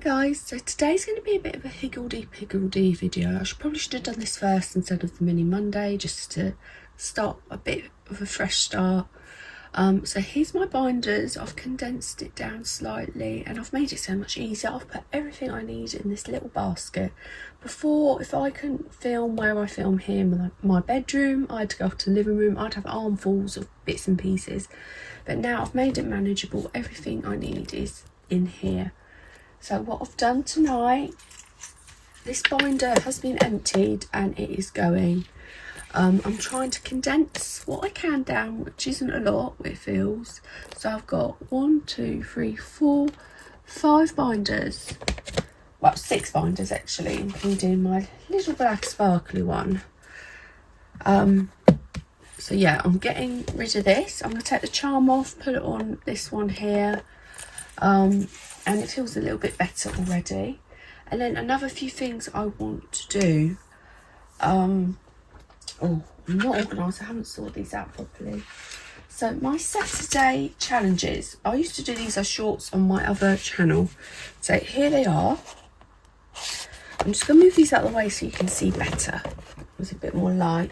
guys, so today's going to be a bit of a higgledy-piggledy video. Probably should have done this first instead of the mini Monday, just to start a bit of a fresh start. So here's my binders. I've condensed it down slightly and I've made it so much easier. I've put everything I need in this little basket. Before, if I couldn't film where I film here, my bedroom, I had to go to the living room, I'd have armfuls of bits and pieces. But now I've made it manageable. Everything I need is in here. So what I've done tonight, this binder has been emptied and it is going. I'm trying to condense what I can down, which isn't a lot, it feels. So I've got 1, 2, 3, 4, 5 binders. Well, 6 binders actually, including my little black sparkly one. So yeah, I'm getting rid of this. I'm going to take the charm off, put it on this one here. And it feels a little bit better already. And then another few things I want to do. I'm not organised, I haven't sorted these out properly. So my Saturday challenges, I used to do these as shorts on my other channel. So here they are. I'm just going to move these out of the way so you can see better. It's a bit more light.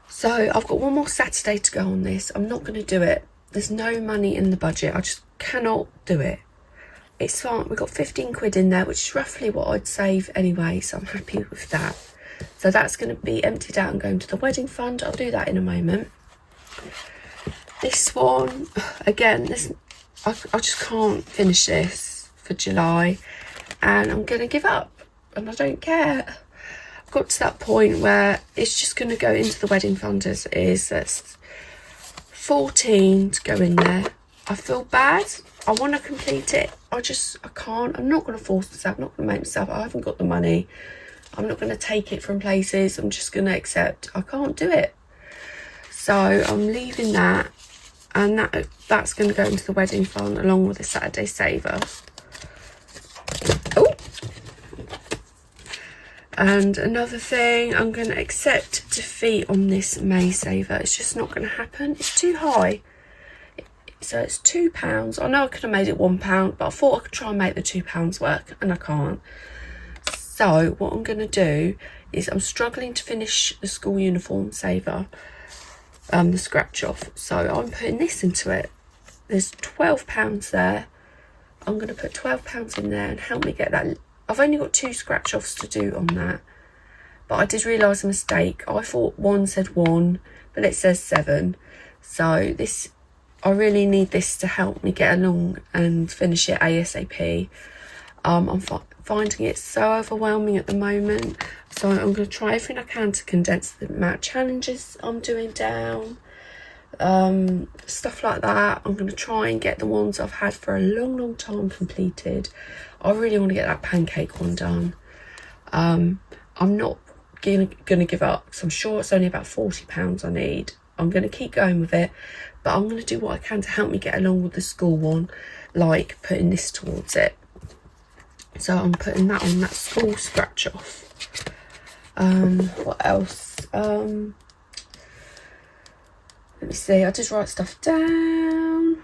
So I've got one more Saturday to go on this. I'm not going to do it. There's no money in the budget. I just cannot do it. It's fine. We've got 15 quid in there, which is roughly what I'd save anyway. So I'm happy with that. So that's going to be emptied out and going to the wedding fund. I'll do that in a moment. This one, again, I just can't finish this for July. And I'm going to give up. And I don't care. I've got to that point where it's just going to go into the wedding fund as it is. That's 14 to go in there. I feel bad. I want to complete it. I can't. I'm not going to force myself. I'm not going to make myself. I haven't got the money. I'm not going to take it from places. I'm just going to accept I can't do it. So I'm leaving that. And that's going to go into the wedding fund along with the Saturday saver. Oh. And another thing, I'm going to accept defeat on this May saver. It's just not going to happen. It's too high. So it's £2. I know I could have made it £1, but I thought I could try and make the £2 work, and I can't. So what I'm going to do is I'm struggling to finish the school uniform saver, the scratch off. So I'm putting this into it. There's £12 there. I'm going to put £12 in there and help me get that. I've only got 2 scratch offs to do on that, but I did realise a mistake. I thought one said 1, but it says 7. So this, I really need this to help me get along and finish it ASAP. I'm finding it so overwhelming at the moment, so I'm going to try everything I can to condense the amount of challenges I'm doing down, stuff like that. I'm going to try and get the ones I've had for a long time completed. I really want to get that pancake one done. I'm not going to give up because I'm sure it's only about £40 I need. I'm going to keep going with it, but I'm going to do what I can to help me get along with the school one, like putting this towards it. So I'm putting that on that school scratch off. What else? Let me see, I did write stuff down.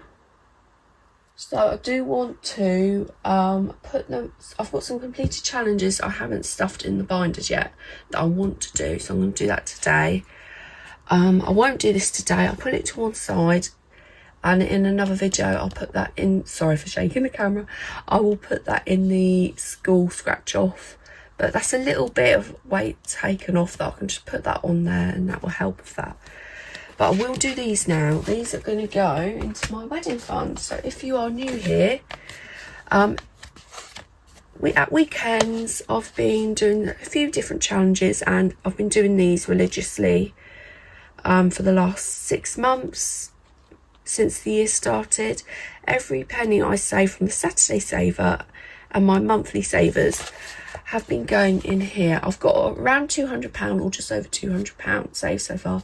So I do want to put them, I've got some completed challenges I haven't stuffed in the binders yet that I want to do, so I'm going to do that today. I won't do this today. I'll put it to one side, and in another video I'll put that in. Sorry for shaking the camera. I will put that in the school scratch off, but that's a little bit of weight taken off that I can just put that on there and that will help with that. But I will do these now. These are going to go into my wedding fund. So if you are new here, at weekends I've been doing a few different challenges, and I've been doing these religiously for the last 6 months since the year started. Every penny I save from the Saturday saver and my monthly savers have been going in here. I've got around £200 or just over £200 saved so far.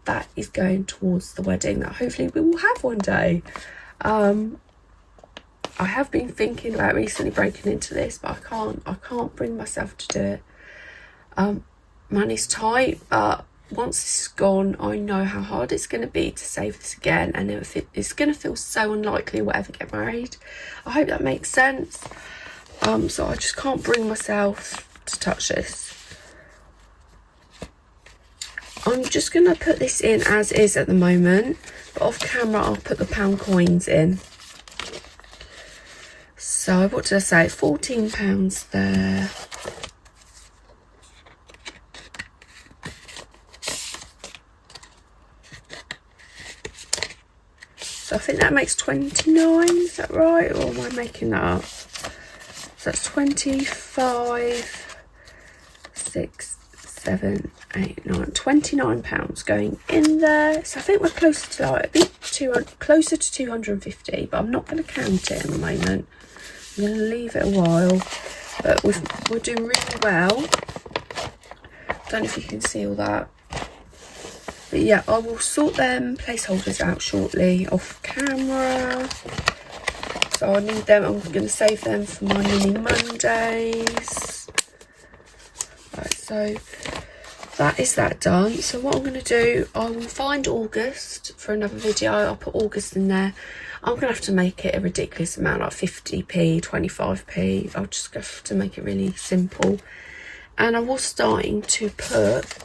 That is going towards the wedding that hopefully we will have one day. I have been thinking about recently breaking into this, but I can't bring myself to do it. Money's tight, but once this is gone, I know how hard it's going to be to save this again, and it's going to feel so unlikely we'll ever get married. I hope that makes sense. So I just can't bring myself to touch this. I'm just going to put this in as is at the moment, but off camera I'll put the pound coins in. So what did I say? £14 there. So I think that makes 29, is that right? Or am I making that up? So that's 25, 6, 7, 8, 9, £29 going in there. So I think we're closer to like a bit closer to 250, but I'm not going to count it at the moment. I'm going to leave it a while, but we're doing really well. Don't know if you can see all that. But yeah, I will sort them placeholders out shortly off camera. So I need them. I'm going to save them for my mini Mondays. Right, so that is that done. So what I'm going to do, I will find August for another video. I'll put August in there. I'm going to have to make it a ridiculous amount, like 50p, 25p. I'll just have to make it really simple. And I was starting to put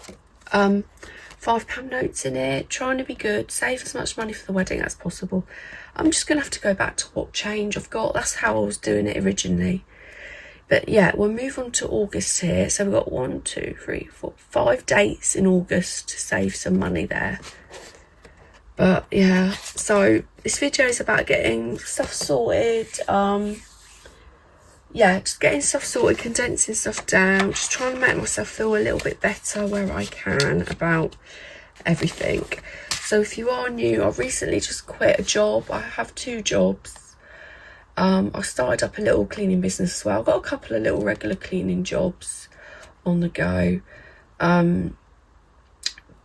£5 notes in it, trying to be good, save as much money for the wedding as possible. I'm just going to have to go back to what change I've got. That's how I was doing it originally. But yeah, we'll move on to August here. So we've got 1, 2, 3, 4, 5 dates in August to save some money there. But yeah, so this video is about getting stuff sorted. Yeah, just getting stuff sorted, condensing stuff down, just trying to make myself feel a little bit better where I can about everything. So if you are new, I've recently just quit a job. I have 2 jobs. I started up a little cleaning business as well. I've got a couple of little regular cleaning jobs on the go.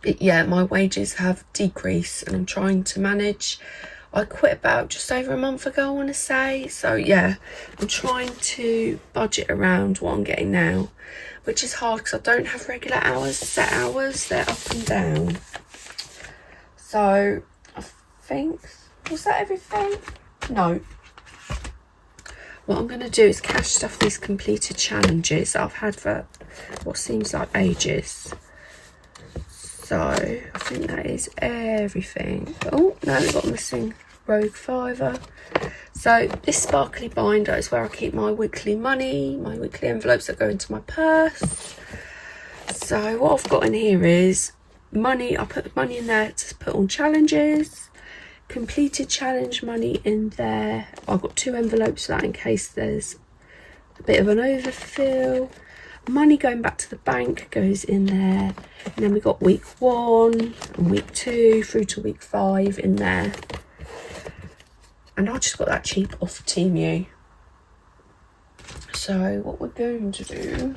But yeah, my wages have decreased and I'm trying to manage. I quit about just over a month ago, I want to say. So yeah, I'm trying to budget around what I'm getting now, which is hard because I don't have regular hours, set hours. They're up and down. So I think, was that everything? No. What I'm going to do is cash stuff these completed challenges that I've had for what seems like ages. So I think that is everything. Oh no, we've got missing Rogue Fiver. So this sparkly binder is where I keep my weekly money, my weekly envelopes that go into my purse. So what I've got in here is money. I put money in there to put on challenges. Completed challenge money in there. I've got 2 envelopes for that in case there's a bit of an overfill. Money going back to the bank goes in there. And then we got week 1 and week 2 through to week 5 in there. And I just got that cheap off Temu. So what we're going to do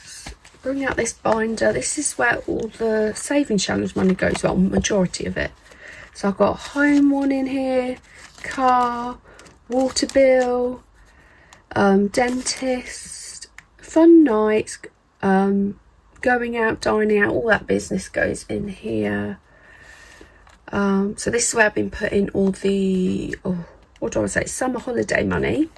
is bring out this binder. This is where all the saving challenge money goes, well, majority of it. So I've got home one in here, car, water bill, dentist, fun nights, going out, dining out, all that business goes in here. So this is where I've been putting all the, what do I say, summer holiday money.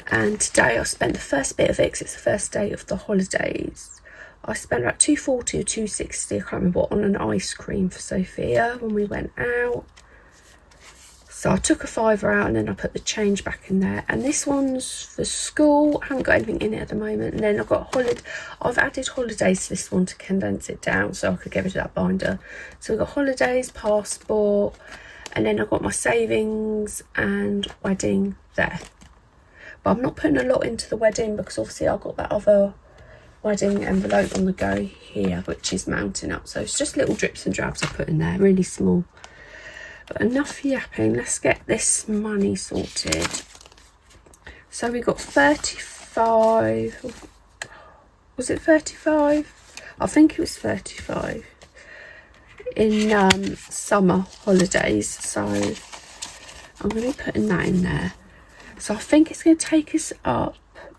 And today I spent the first bit of it because it's the first day of the holidays. I spent about £240 or £260, I can't remember what, on an ice cream for Sophia when we went out. So I took a £5 out and then I put the change back in there. And this one's for school. I haven't got anything in it at the moment. And then I've got I've added holidays to this one to condense it down so I could get rid of that binder. So we've got holidays, passport, and then I've got my savings and wedding there. But I'm not putting a lot into the wedding because obviously I've got that other wedding envelope on the go here, which is mounting up. So it's just little drips and drabs I put in there, really small. But enough yapping, let's get this money sorted. So we got 35, was it 35? I think it was 35 in summer holidays. So I'm going to be putting that in there. So I think it's going to take us up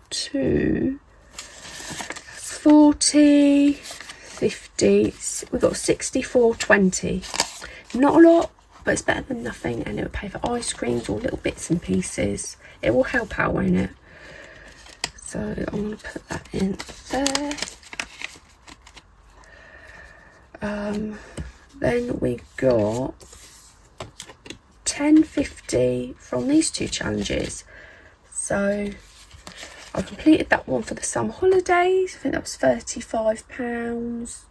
to 40, 50, we've got 64.20. Not a lot, but it's better than nothing, and it will pay for ice creams or little bits and pieces. It will help out, won't it? So I'm going to put that in there. Then we got 10.50 from these two challenges. So I completed that one for the summer holidays. I think that was £35.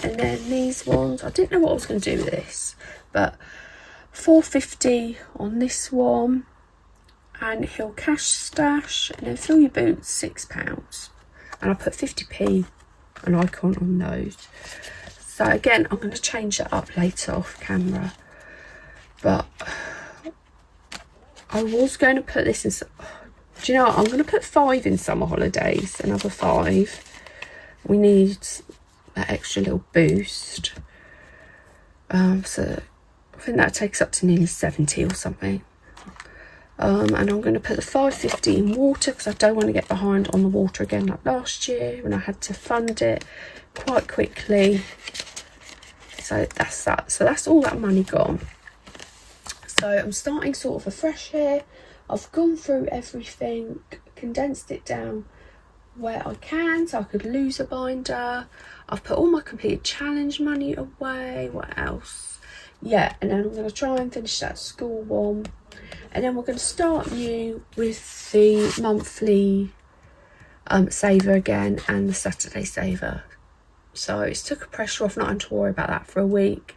And then these ones, I didn't know what I was going to do with this, but £4.50 on this one, and Hill Cash Stash, and then Fill Your Boots, £6. And I put 50p an icon on those. So again, I'm going to change that up later off camera, but I was going to put this in. Do you know what? I'm going to put 5 in summer holidays, another 5. We need that extra little boost. So I think that takes up to nearly 70 or something. And I'm going to put the 5.50 in water, because I don't want to get behind on the water again like last year when I had to fund it quite quickly. So that's that. So that's all that money gone. So I'm starting sort of afresh here. I've gone through everything, condensed it down where I can so I could lose a binder. I've put all my completed challenge money away. What else? Yeah, and then I'm going to try and finish that school one. And then we're going to start new with the monthly saver again, and the Saturday saver. So it's took a pressure off, not having to worry about that for a week.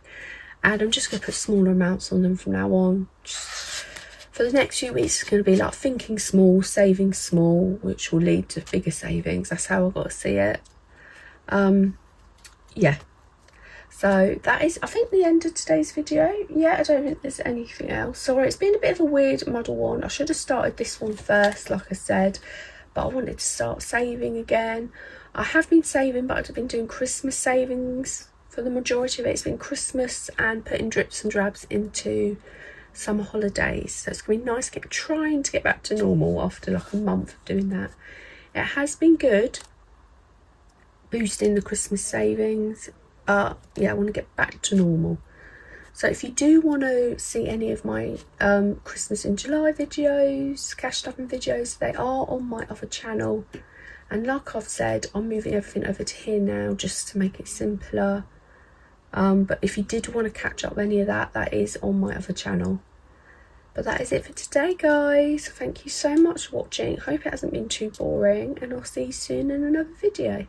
And I'm just going to put smaller amounts on them from now on. For the next few weeks, it's going to be like thinking small, saving small, which will lead to bigger savings. That's how I've got to see it. Yeah. So that is, I think, the end of today's video. Yeah, I don't think there's anything else. Sorry, it's been a bit of a weird muddle one. I should have started this one first, like I said, but I wanted to start saving again. I have been saving, but I've been doing Christmas savings for the majority of it. It's been Christmas and putting drips and drabs into summer holidays. So it's going to be nice trying to get back to normal after like a month of doing that. It has been good boosting the Christmas savings. Yeah, I want to get back to normal. So if you do want to see any of my Christmas in July videos, cash stuffing videos, they are on my other channel. And like I've said, I'm moving everything over to here now just to make it simpler. But if you did want to catch up with any of that, that is on my other channel. But that is it for today, guys. Thank you so much for watching. Hope it hasn't been too boring, and I'll see you soon in another video.